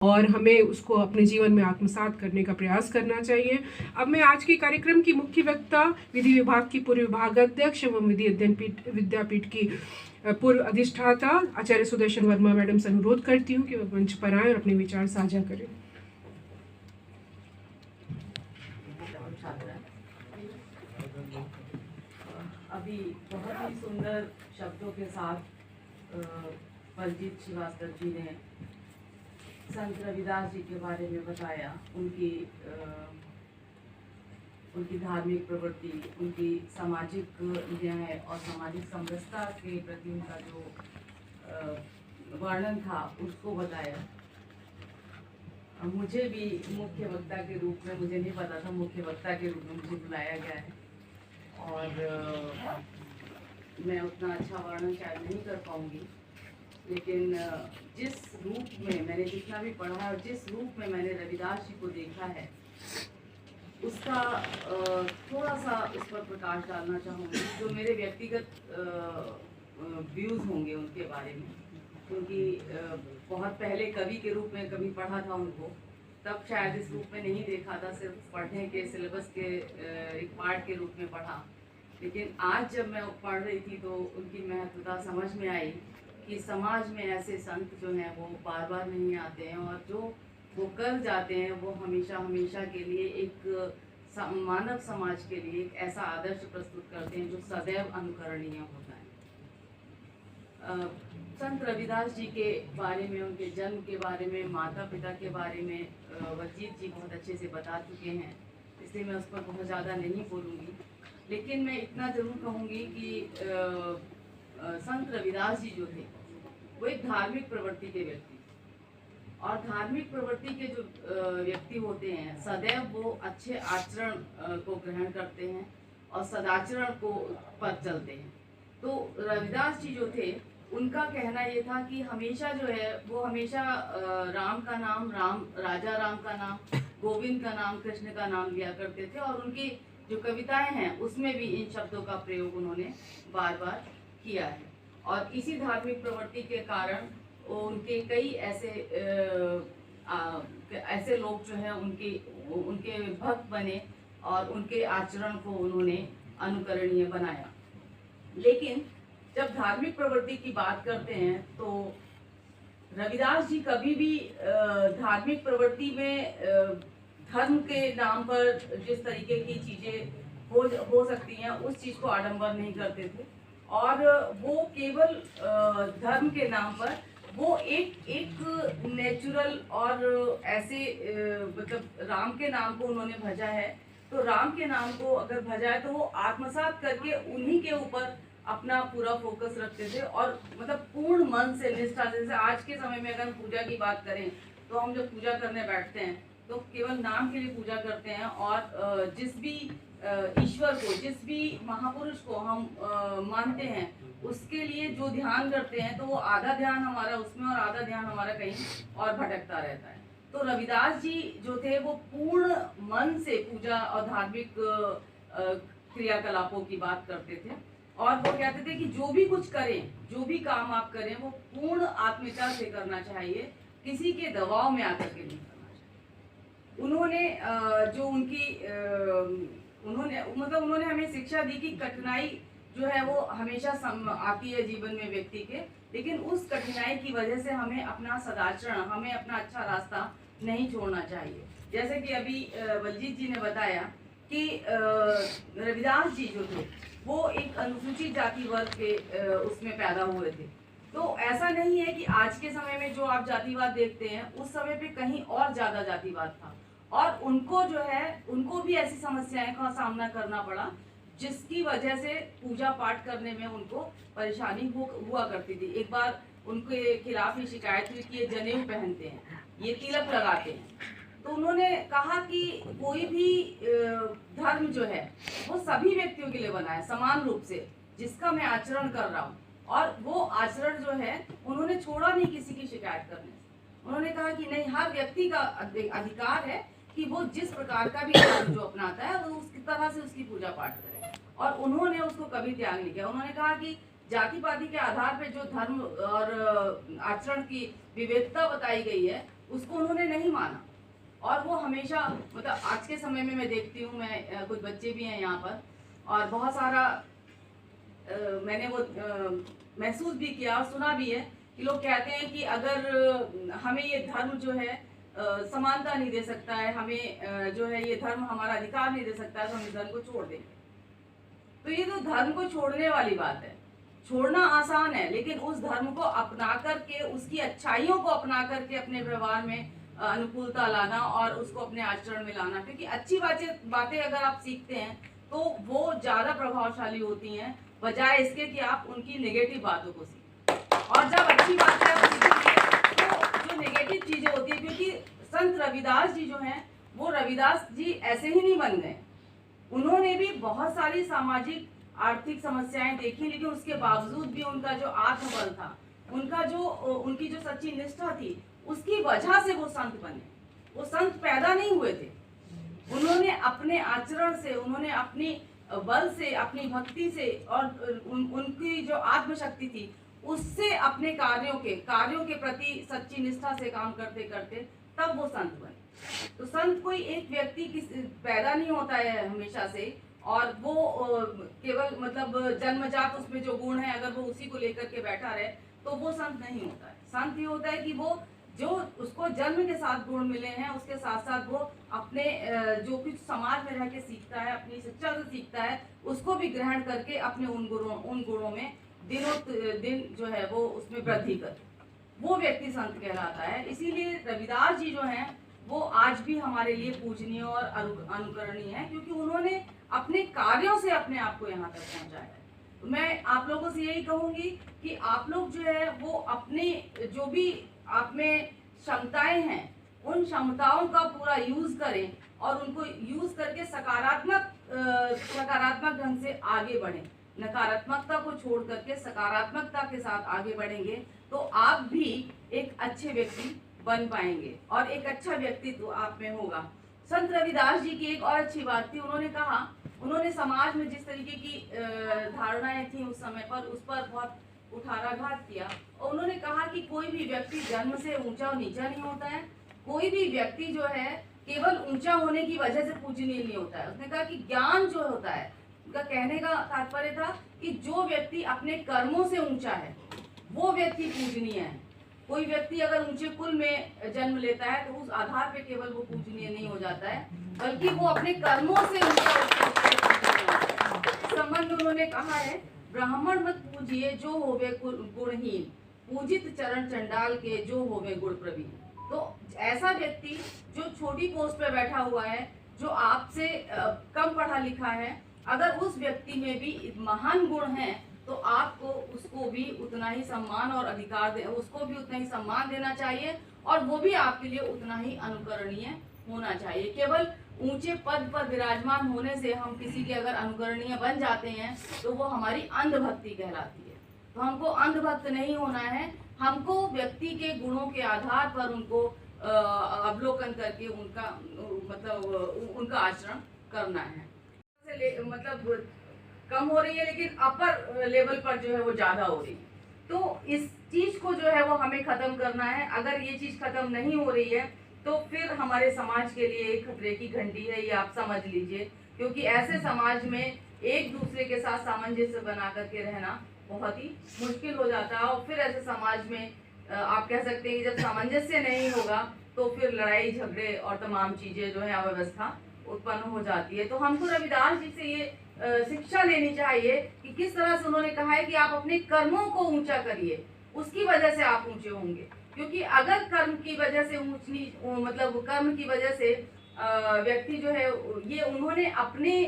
और हमें उसको अपने जीवन में आत्मसात करने का प्रयास करना चाहिए। अब मैं आज के कार्यक्रम की मुख्य वक्ता विधि विभाग की पूर्व विभागाध्यक्ष एवं विधि अध्ययन विद्यापीठ की पूर्व अधिष्ठाता आचार्य सुदर्शन वर्मा मैडम से अनुरोध करती हूँ कि वह मंच पर आए और अपने विचार साझा करें। अभी बहुत ही सुंदर शब्दों के साथ बलजीत श्रीवास्तव जी ने संत रविदास जी के बारे में बताया, उनकी धार्मिक प्रवृत्ति, उनकी सामाजिक न्याय और सामाजिक समरसता के प्रति उनका जो वर्णन था उसको बताया। मुझे भी मुख्य वक्ता के रूप में, मुझे नहीं पता था मुख्य वक्ता के रूप में मुझे बुलाया गया है और मैं उतना अच्छा वर्णन शायद नहीं कर पाऊंगी, लेकिन जिस रूप में मैंने जितना भी पढ़ा है और जिस रूप में मैंने रविदास जी को देखा है उसका थोड़ा सा उस पर प्रकाश डालना चाहूँगी। जो मेरे व्यक्तिगत व्यूज़ होंगे उनके बारे में, क्योंकि बहुत पहले कवि के रूप में कभी पढ़ा था उनको, तब शायद इस रूप में नहीं देखा था, सिर्फ पढ़ने के सिलेबस के एक पार्ट के रूप में पढ़ा। लेकिन आज जब मैं पढ़ रही थी तो उनकी महत्वता समझ में आई कि समाज में ऐसे संत जो हैं वो बार बार नहीं आते हैं और जो वो कर जाते हैं वो हमेशा हमेशा के लिए एक मानव समाज के लिए एक ऐसा आदर्श प्रस्तुत करते हैं जो सदैव अनुकरणीय होता है। संत रविदास जी के बारे में, उनके जन्म के बारे में, माता पिता के बारे में बलजीत जी बहुत अच्छे से बता चुके हैं, इसलिए मैं उस पर बहुत ज़्यादा नहीं बोलूँगी। लेकिन मैं इतना ज़रूर कहूँगी कि संत रविदास जी जो थे वो एक धार्मिक प्रवृत्ति के व्यक्ति, और धार्मिक प्रवृत्ति के जो व्यक्ति होते हैं सदैव वो अच्छे आचरण को ग्रहण करते हैं और सदाचरण को पर चलते हैं। तो रविदास जी जो थे उनका कहना ये था कि हमेशा जो है वो हमेशा राम का नाम, राजा राम का नाम, गोविंद का नाम, कृष्ण का नाम लिया करते थे, और उनकी जो कविताएं हैं उसमें भी इन शब्दों का प्रयोग उन्होंने बार बार किया है। और इसी धार्मिक प्रवृत्ति के कारण उनके कई ऐसे लोग जो हैं उनके भक्त बने और उनके आचरण को उन्होंने अनुकरणीय बनाया। लेकिन जब धार्मिक प्रवृत्ति की बात करते हैं तो रविदास जी कभी भी धार्मिक प्रवृत्ति में धर्म के नाम पर जिस तरीके की चीज़ें हो सकती हैं उस चीज़ को आडंबर नहीं करते थे, और वो केवल धर्म के नाम पर वो एक नेचुरल और ऐसे मतलब राम के नाम को उन्होंने भजा है, तो राम के नाम को अगर भजा है तो वो आत्मसात करके उन्हीं के ऊपर अपना पूरा फोकस रखते थे, और मतलब पूर्ण मन से, निष्ठा से। जैसे आज के समय में अगर पूजा की बात करें तो हम जब पूजा करने बैठते हैं तो केवल नाम के लिए पूजा करते हैं, और जिस भी ईश्वर को, जिस भी महापुरुष को हम मानते हैं उसके लिए जो ध्यान करते हैं तो वो आधा ध्यान हमारा उसमें और आधा ध्यान हमारा कहीं और भटकता रहता है। तो रविदास जी जो थे वो पूर्ण मन से पूजा और धार्मिक क्रियाकलापों की बात करते थे, और वो कहते थे कि जो भी कुछ करें, जो भी काम आप करें वो पूर्ण आत्मीयता से करना चाहिए, किसी के दबाव में आकर के नहीं करना चाहिए। उन्होंने जो उन्होंने हमें शिक्षा दी कि कठिनाई जो है वो हमेशा आती है जीवन में व्यक्ति के, लेकिन उस कठिनाई की वजह से हमें अपना सदाचरण, हमें अपना अच्छा रास्ता नहीं छोड़ना चाहिए। जैसे कि अभी बलजीत जी ने बताया कि रविदास जी जो थे वो एक अनुसूचित जाति वर्ग के उसमें पैदा हुए थे। तो ऐसा नहीं है कि आज के समय में जो आप जातिवाद देखते हैं उस समय पे कहीं और ज़्यादा जातिवाद था, और उनको जो है उनको भी ऐसी समस्याएं का सामना करना पड़ा जिसकी वजह से पूजा पाठ करने में उनको परेशानी हुआ करती थी। एक बार उनके खिलाफ ही शिकायत हुई कि ये जनेऊ पहनते हैं, ये तिलक लगाते हैं। तो उन्होंने कहा कि कोई भी धर्म जो है वो सभी व्यक्तियों के लिए बना है समान रूप से, जिसका मैं आचरण कर रहा हूँ, और वो आचरण जो है उन्होंने छोड़ा नहीं किसी की शिकायत करने से। उन्होंने कहा कि नहीं, हर व्यक्ति का अधिकार है कि वो जिस प्रकार का भी धर्म जो अपनाता है वो उसकी तरह से उसकी पूजा पाठ करे, और उन्होंने उसको कभी त्याग नहीं किया। उन्होंने कहा कि जाति पाति के आधार पर जो धर्म और आचरण की विविधता बताई गई है उसको उन्होंने नहीं माना। और वो हमेशा मतलब आज के समय में मैं देखती हूँ, मैं कुछ बच्चे भी हैं यहाँ पर, और बहुत सारा मैंने वो महसूस भी किया और सुना भी है कि लोग कहते हैं कि अगर हमें ये धर्म जो है समानता नहीं दे सकता है, हमें जो है ये धर्म हमारा अधिकार नहीं दे सकता है, तो हम इस धर्म को छोड़ देंगे। तो ये तो धर्म को छोड़ने वाली बात है। छोड़ना आसान है, लेकिन उस धर्म को अपना करके, उसकी अच्छाइयों को अपना करके अपने व्यवहार में अनुकूलता लाना और उसको अपने आचरण में लाना, क्योंकि अच्छी बातें अगर आप सीखते हैं तो वो ज्यादा प्रभावशाली होती हैं बजाय इसके कि आप उनकी नेगेटिव बातों को सीखें। और जब अच्छी बातें आप सीखेंगे तो जो नेगेटिव चीजें होती है, क्योंकि संत रविदास जी जो हैं वो रविदास जी ऐसे ही नहीं बन गए, उन्होंने भी बहुत सारी सामाजिक आर्थिक समस्याएं देखी, लेकिन उसके बावजूद भी उनका जो आत्मबल था, उनकी जो सच्ची निष्ठा थी, उसकी वजह से वो संत बने। वो संत पैदा नहीं हुए थे, उन्होंने अपने आचरण से, उन्होंने अपनी बल से, अपनी भक्ति से और उनकी जो आत्मशक्ति थी उससे अपने कार्यों के प्रति सच्ची निष्ठा से काम करते करते तब वो संत बने। तो संत कोई एक व्यक्ति पैदा नहीं होता है हमेशा से, और वो केवल मतलब जन्मजात उसमें जो गुण है अगर वो उसी को लेकर के बैठा रहे तो वो संत नहीं होता है। संत ये होता है कि वो जो उसको जन्म के साथ गुण मिले हैं उसके साथ साथ वो अपने जो कुछ समाज में रह के सीखता है, अपनी शिक्षा से सीखता है, उसको भी ग्रहण करके अपने उन गुणों में दिनों दिन जो है वो उसमें वृद्धि कर, वो व्यक्ति संत कहलाता है। इसीलिए रविदास जी जो हैं वो आज भी हमारे लिए पूजनीय और अनुकरणीय है, क्योंकि उन्होंने अपने कार्यों से अपने आप को यहाँ तक पहुँचाया है। तो मैं आप लोगों से यही कहूंगी कि आप लोग जो है वो अपने जो भी आप में क्षमताएं हैं उन क्षमताओं का पूरा यूज करें और उनको यूज करके सकारात्मक ढंग से आगे बढ़ें। नकारात्मकता को छोड़ करके सकारात्मकता के साथ आगे बढ़ेंगे तो आप भी एक अच्छे व्यक्ति बन पाएंगे और एक अच्छा व्यक्तित्व आप में होगा। संत रविदास जी की एक और अच्छी बात थी, उन्होंने समाज में जिस तरीके की धारणाएं थी उस समय पर, उस पर बहुत कुठाराघात किया और उन्होंने कहा कि कोई भी व्यक्ति जन्म से ऊंचा और नीचा नहीं होता है, कोई भी व्यक्ति जो है केवल ऊंचा होने की वजह से पूजनीय नहीं होता है। उसने कहा कि ज्ञान जो होता है, उनका कहने का तात्पर्य था कि जो व्यक्ति अपने कर्मों से ऊंचा है वो व्यक्ति पूजनीय है। कोई व्यक्ति अगर ऊंचे कुल में जन्म लेता है तो उस आधार पे केवल वो पूजनीय नहीं हो जाता है, बल्कि वो अपने कर्मों से संबंध उन्होंने कहा है, ब्राह्मण मत पूजिए जो होवे गुणहीन, पूजित चरण चंडाल के जो होवे गुण प्रवीण। तो ऐसा व्यक्ति जो छोटी पोस्ट पे बैठा हुआ है, जो आपसे कम पढ़ा लिखा है, अगर उस व्यक्ति में भी महान गुण है तो आपको उसको भी उतना ही सम्मान और अधिकार उसको भी उतना ही सम्मान देना चाहिए और वो भी आपके लिए उतना ही अनुकरणीय होना चाहिए। केवल ऊंचे पद पर विराजमान होने से हम किसी के अगर अनुकरणीय बन जाते हैं तो वो हमारी अंधभक्ति कहलाती है। तो हमको अंधभक्त नहीं होना है, हमको व्यक्ति के गुणों के आधार पर उनको अवलोकन करके उनका आचरण करना है। मतलब कम हो रही है लेकिन अपर लेवल पर जो है वो ज्यादा हो रही है, तो इस चीज को जो है वो हमें खत्म करना है। अगर ये चीज खत्म नहीं हो रही है तो फिर हमारे समाज के लिए एक खतरे की घंटी है, ये आप समझ लीजिए, क्योंकि ऐसे समाज में एक दूसरे के साथ सामंजस्य बना करके रहना बहुत ही मुश्किल हो जाता है। और फिर ऐसे समाज में आप कह सकते हैं कि जब सामंजस्य नहीं होगा तो फिर लड़ाई झगड़े और तमाम चीजें जो है अव्यवस्था उत्पन्न हो जाती है। तो हमको रविदास जी से ये शिक्षा लेनी चाहिए कि किस तरह से उन्होंने कहा है कि आप अपने कर्मों को ऊंचा करिए, उसकी वजह से आप ऊंचे होंगे। क्योंकि अगर कर्म की वजह से मतलब कर्म की वजह से व्यक्ति जो है ये उन्होंने अपने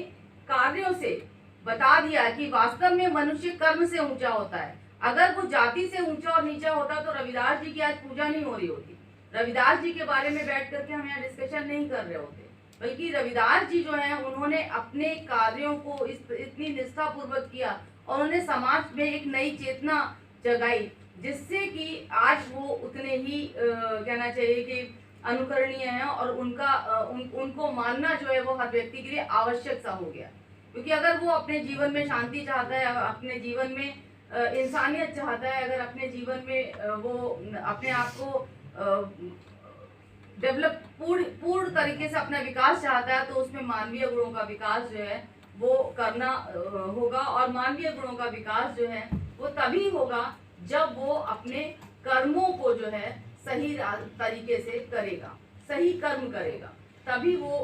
कार्यों से बता दिया कि वास्तव में मनुष्य कर्म से ऊंचा होता है। अगर वो जाति से ऊंचा और नीचा होता तो रविदास जी की आज पूजा नहीं हो रही होती, रविदास जी के बारे में बैठ करके हम यहाँ डिस्कशन नहीं कर रहे होते, बल्कि रविदास जी जो हैं उन्होंने अपने कार्यों को इतनी निष्ठा पूर्वक किया और उन्होंने समाज में एक नई चेतना जगाई, जिससे कि आज वो उतने ही कहना चाहिए कि अनुकरणीय है और उनको मानना जो है वो हर व्यक्ति के लिए आवश्यक सा हो गया। क्योंकि अगर वो अपने जीवन में शांति चाहता है, अपने जीवन में इंसानियत चाहता है, अगर अपने जीवन में वो अपने आप को डेवलप पूर्ण तरीके से अपना विकास चाहता है, तो उसमें मानवीय गुणों का विकास जो है वो करना होगा। और मानवीय गुणों का विकास जो है वो तभी होगा जब वो अपने कर्मों को जो है सही तरीके से करेगा, सही कर्म करेगा, तभी वो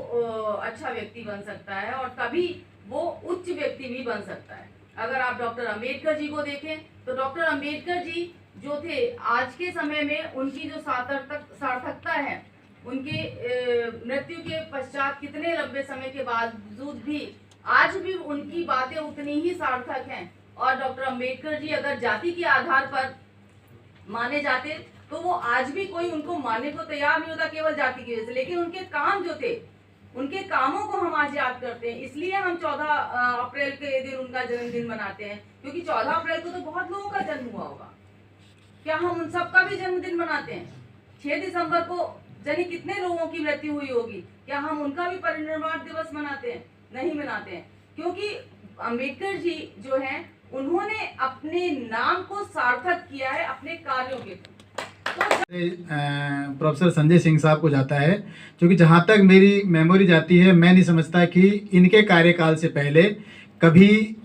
अच्छा व्यक्ति बन सकता है और तभी वो उच्च व्यक्ति भी बन सकता है। अगर आप डॉक्टर अंबेडकर जी को देखें तो डॉक्टर अंबेडकर जी जो थे, आज के समय में उनकी जो सार्थकता है, उनके मृत्यु के पश्चात कितने लंबे समय के बावजूद भी आज भी उनकी बातें उतनी ही सार्थक हैं। और डॉक्टर अंबेडकर जी अगर जाति के आधार पर माने जाते तो वो आज भी कोई उनको मानने को तैयार नहीं होता, केवल जाति की वजह से। लेकिन उनके काम जो थे, उनके कामों को हम आज याद करते हैं, इसलिए हम 14 अप्रैल के दिन उनका जन्मदिन मनाते हैं, क्योंकि 14 अप्रैल को तो बहुत लोगों का जन्म हुआ होगा। क्या हम उन सबका भी जन्मदिन मनाते हैं? 6 दिसंबर को जाने कितने लोगों की मृत्यु हुई होगी, क्या हम उनका भी परिनिर्वाण दिवस मनाते हैं? नहीं मनाते हैं, क्योंकि अंबेडकर जी जो हैं उन्होंने अपने नाम को सार्थक किया है अपने कार्यों के प्रोफेसर संजय सिंह साहब को जाता है, क्योंकि जहाँ तक मेरी मेमोरी जाती है, मैं नहीं समझता कि इनके कार्यकाल से पहले कभी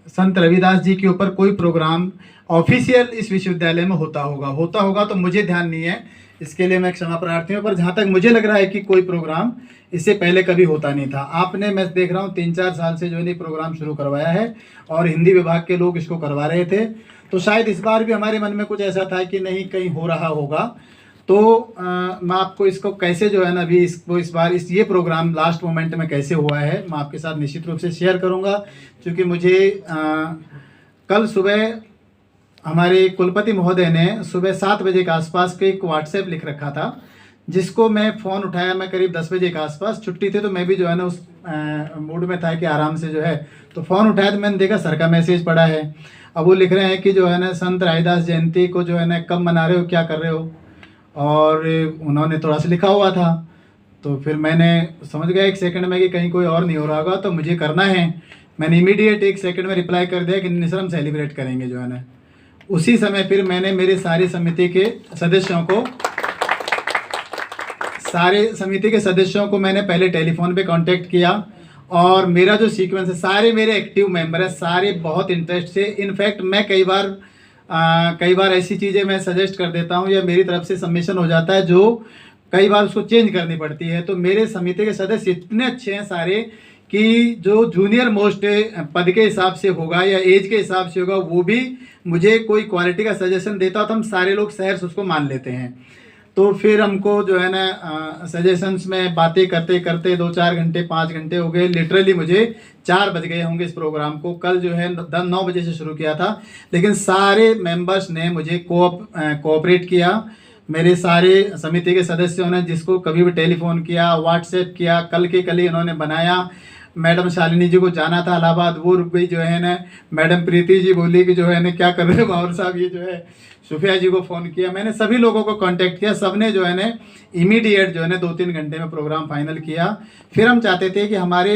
संत रविदास जी के ऊपर कोई प्रोग्राम ऑफिशियल इस विश्वविद्यालय में होता होगा तो मुझे ध्यान नहीं है, इसके लिए मैं क्षमा प्रार्थी हूँ। पर जहाँ तक मुझे लग रहा है कि कोई प्रोग्राम इससे पहले कभी होता नहीं था। आपने, मैं देख रहा हूँ 3-4 साल से जो है प्रोग्राम शुरू करवाया है और हिंदी विभाग के लोग इसको करवा रहे थे, तो शायद इस बार भी हमारे मन में कुछ ऐसा था कि नहीं कहीं हो रहा होगा। तो मैं आपको इसको कैसे जो है ना अभी इसको इस बार ये प्रोग्राम लास्ट मोमेंट में कैसे हुआ है मैं आपके साथ निश्चित रूप से शेयर करूँगा, क्योंकि मुझे कल सुबह हमारे कुलपति महोदय ने सुबह 7 बजे के आसपास के एक व्हाट्सएप लिख रखा था, जिसको मैं फ़ोन उठाया, मैं करीब 10 बजे के आसपास, छुट्टी थी तो मैं भी जो है ना उस मूड में था कि आराम से जो है, तो फ़ोन उठाया तो मैंने देखा सर का मैसेज पड़ा है। अब वो लिख रहे हैं कि जो है ना संत रविदास जयंती को जो है ना कब मना रहे हो, क्या कर रहे हो, और उन्होंने थोड़ा सा लिखा हुआ था। तो फिर मैंने समझ गया 1 सेकंड में कि कहीं कोई और नहीं हो रहा होगा, तो मुझे करना है। मैंने इमीडिएट 1 सेकंड में रिप्लाई कर दिया कि निश्रम सेलिब्रेट करेंगे जो है ना। उसी समय फिर मैंने मेरे सारी समिति के सदस्यों को मैंने पहले टेलीफोन पे कांटेक्ट किया, और मेरा जो सीक्वेंस है, सारे मेरे एक्टिव मेंबर हैं, सारे बहुत इंटरेस्ट से, इनफैक्ट मैं कई बार ऐसी चीज़ें मैं सजेस्ट कर देता हूँ या मेरी तरफ से सबमिशन हो जाता है जो कई बार उसको चेंज करनी पड़ती है। तो मेरे समिति के सदस्य इतने अच्छे हैं सारे कि जो जूनियर मोस्ट पद के हिसाब से होगा या एज के हिसाब से होगा, वो भी मुझे कोई क्वालिटी का सजेशन देता तो हम सारे लोग सहर्ष उसको मान लेते हैं। तो फिर हमको जो है ना सजेशंस में बातें करते करते 2-4 घंटे 5 घंटे हो गए, लिटरली मुझे 4 बज गए होंगे इस प्रोग्राम को। कल जो है 9 बजे से शुरू किया था, लेकिन सारे मेंबर्स ने मुझे कोऑपरेट किया। मेरे सारे समिति के सदस्यों ने जिसको कभी भी टेलीफोन किया, व्हाट्सएप किया, कल के कल ही इन्होंने बनाया। मैडम शालिनी जी को जाना था इलाहाबाद, वो रुक गई जो है ना। मैडम प्रीति जी बोली कि जो है ना क्या कर रहे हो बाबर साहब, ये जो है। सुफिया जी को फ़ोन किया, मैंने सभी लोगों को कांटेक्ट किया, सबने जो है ना इमीडिएट जो है ना 2-3 घंटे में प्रोग्राम फाइनल किया। फिर हम चाहते थे कि हमारे